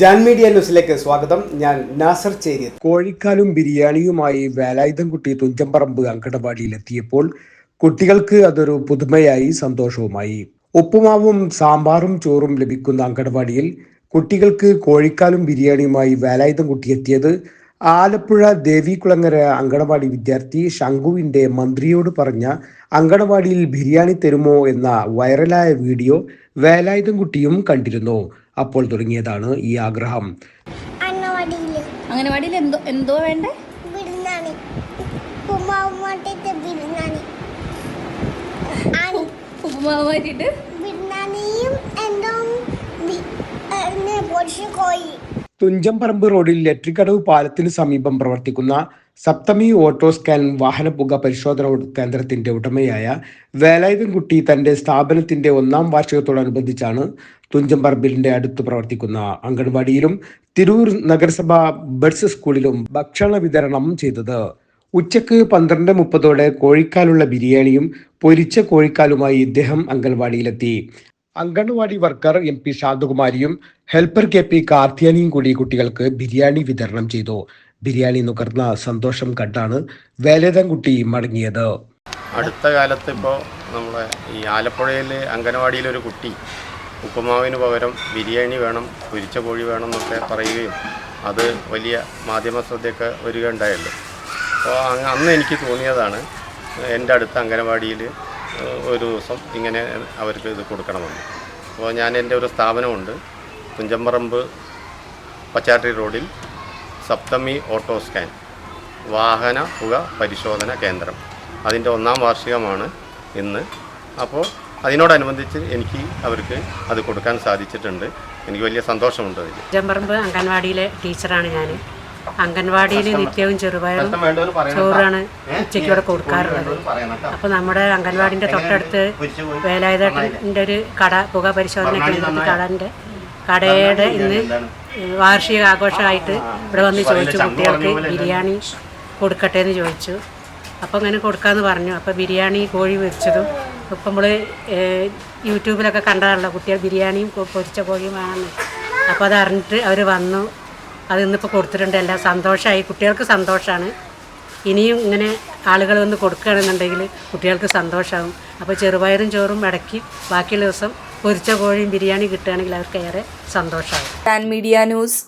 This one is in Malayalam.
ജാൻ മീഡിയ ന്യൂസിലേക്ക് സ്വാഗതം. ഞാൻ നാസർ ചേരി. കോഴിക്കാലും ബിരിയാണിയുമായി വേലായുധൻകുട്ടി തുഞ്ചംപറമ്പ് അങ്കണവാടിയിലെത്തിയപ്പോൾ കുട്ടികൾക്ക് അതൊരു പുതുമയായി, സന്തോഷവുമായി. ഉപ്പുമാവും സാമ്പാറും ചോറും ലഭിക്കുന്ന അങ്കണവാടിയിൽ കുട്ടികൾക്ക് കോഴിക്കാലും ബിരിയാണിയുമായി വേലായുധൻകുട്ടി എത്തിയത് ആലപ്പുഴ ദേവികുളങ്ങര അങ്കണവാടി വിദ്യാർത്ഥി ശംഖുവിന്റെ മന്ത്രിയോട് പറഞ്ഞ അങ്കണവാടിയിൽ ബിരിയാണി തരുമോ എന്ന വൈറലായ വീഡിയോ വേലായുധൻകുട്ടിയും കണ്ടിരുന്നു. അപ്പോൾ തുടങ്ങിയതാണ് ഈ ആഗ്രഹം. അംഗനവാടിയിൽ എന്തോ വേണ്ടേ? ഉപ്പുമാവ് മാറ്റിട്ട് തുഞ്ചംപറമ്പ് റോഡിൽ ലെട്രിക്കടവ് പാലത്തിന് സമീപം പ്രവർത്തിക്കുന്ന സപ്തമി ഓട്ടോ സ്കാൻ വാഹനപുക പരിശോധന കേന്ദ്രത്തിന്റെ ഉടമയായ വേലായുധൻകുട്ടി തന്റെ സ്ഥാപനത്തിന്റെ 1-ാം വാർഷികത്തോടനുബന്ധിച്ചാണ് തുഞ്ചംപറമ്പിലിന്റെ അടുത്ത് പ്രവർത്തിക്കുന്ന അംഗൻവാടിയിലും തിരൂർ നഗരസഭ ബഡ്സ് സ്കൂളിലും ഭക്ഷണ വിതരണം ചെയ്തത്. ഉച്ചക്ക് 12:30 കോഴിക്കാലുള്ള ബിരിയാണിയും പൊരിച്ച കോഴിക്കാലുമായി ഇദ്ദേഹം അംഗൻവാടിയിലെത്തി. അംഗൻവാടി വർക്കർ MP ശാന്തകുമാരിയും ഹെൽപ്പർ KP കാർത്തിയാനിയും കൂടി കുട്ടികൾക്ക് ബിരിയാണി വിതരണം ചെയ്തു. ബിരിയാണി നുകർന്ന സന്തോഷം കണ്ടാണ് വേലായുധൻകുട്ടി മടങ്ങിയത്. അടുത്ത കാലത്ത് ഇപ്പോൾ നമ്മളെ ഈ ആലപ്പുഴയിൽ അംഗനവാടിയിലൊരു കുട്ടി ഉപ്പുമാവിന് പകരം ബിരിയാണി വേണം, പൊരിച്ച കോഴി വേണം എന്നൊക്കെ പറയുകയും അത് വലിയ മാധ്യമ ശ്രദ്ധയൊക്കെ വരികയുണ്ടായല്ലോ. അപ്പോൾ അന്ന് എനിക്ക് തോന്നിയതാണ് എൻ്റെ അടുത്ത അംഗനവാടിയിൽ ഒരു ദിവസം ഇങ്ങനെ അവർക്ക് ഇത് കൊടുക്കണമെന്ന്. അപ്പോൾ ഞാൻ എൻ്റെ ഒരു സ്ഥാപനമുണ്ട് തുഞ്ചംപറമ്പ് പച്ചാട്ടി റോഡിൽ സപ്തമി ഓട്ടോ സ്കാൻ വാഹന പുക പരിശോധന കേന്ദ്രം, അതിൻ്റെ 1-ാം വാർഷികമാണ് ഇന്ന്. അപ്പോൾ അതിനോടനുബന്ധിച്ച് എനിക്ക് അവർക്ക് അത് കൊടുക്കാൻ സാധിച്ചിട്ടുണ്ട്. എനിക്ക് വലിയ സന്തോഷമുണ്ട്. അതിൽ തുഞ്ചംപറമ്പ് അംഗൻവാടിയിലെ ടീച്ചറാണ് ഞാൻ. അംഗൻവാടിയിൽ നിത്യവും ചെറുപയറും ചോറാണ് ഉച്ചയ്ക്ക് ഇവിടെ കൊടുക്കാറുള്ളത്. അപ്പോൾ നമ്മുടെ അംഗൻവാടിൻ്റെ തൊട്ടടുത്ത് വേലായുധേട്ടൻ്റെ ഒരു കട, പുക പരിശോധന കേന്ദ്രത്തിൽ കടയുടെ ഇന്ന് വാർഷിക ആഘോഷമായിട്ട് ഇവിടെ വന്ന് ചോദിച്ചു, കുട്ടികൾക്ക് ബിരിയാണി കൊടുക്കട്ടെ എന്ന് ചോദിച്ചു. അപ്പോൾ അങ്ങനെ കൊടുക്കാമെന്ന് പറഞ്ഞു. അപ്പോൾ ബിരിയാണി കോഴി പൊരിച്ചതും ഇപ്പം നമ്മൾ യൂട്യൂബിലൊക്കെ കണ്ടതാണല്ലോ, കുട്ടികൾ ബിരിയാണിയും പൊരിച്ച കോഴിയും വേണമെന്ന്. അപ്പോൾ അത് അറിഞ്ഞിട്ട് അവർ വന്നു. അത് ഇന്നിപ്പോൾ കൊടുത്തിട്ടുണ്ട്. എല്ലാം സന്തോഷമായി, കുട്ടികൾക്ക് സന്തോഷമാണ്. ഇനിയും ഇങ്ങനെ ആളുകൾ വന്ന് കൊടുക്കുകയാണെന്നുണ്ടെങ്കിൽ കുട്ടികൾക്ക് സന്തോഷമാകും. അപ്പോൾ ചെറുപയറും ചോറും ഇടയ്ക്ക് ബാക്കിയുള്ള ദിവസം പൊരിച്ച കോഴിയും ബിരിയാണി കിട്ടുകയാണെങ്കിൽ അവർക്ക് ഏറെ സന്തോഷമാകും. Jan media news.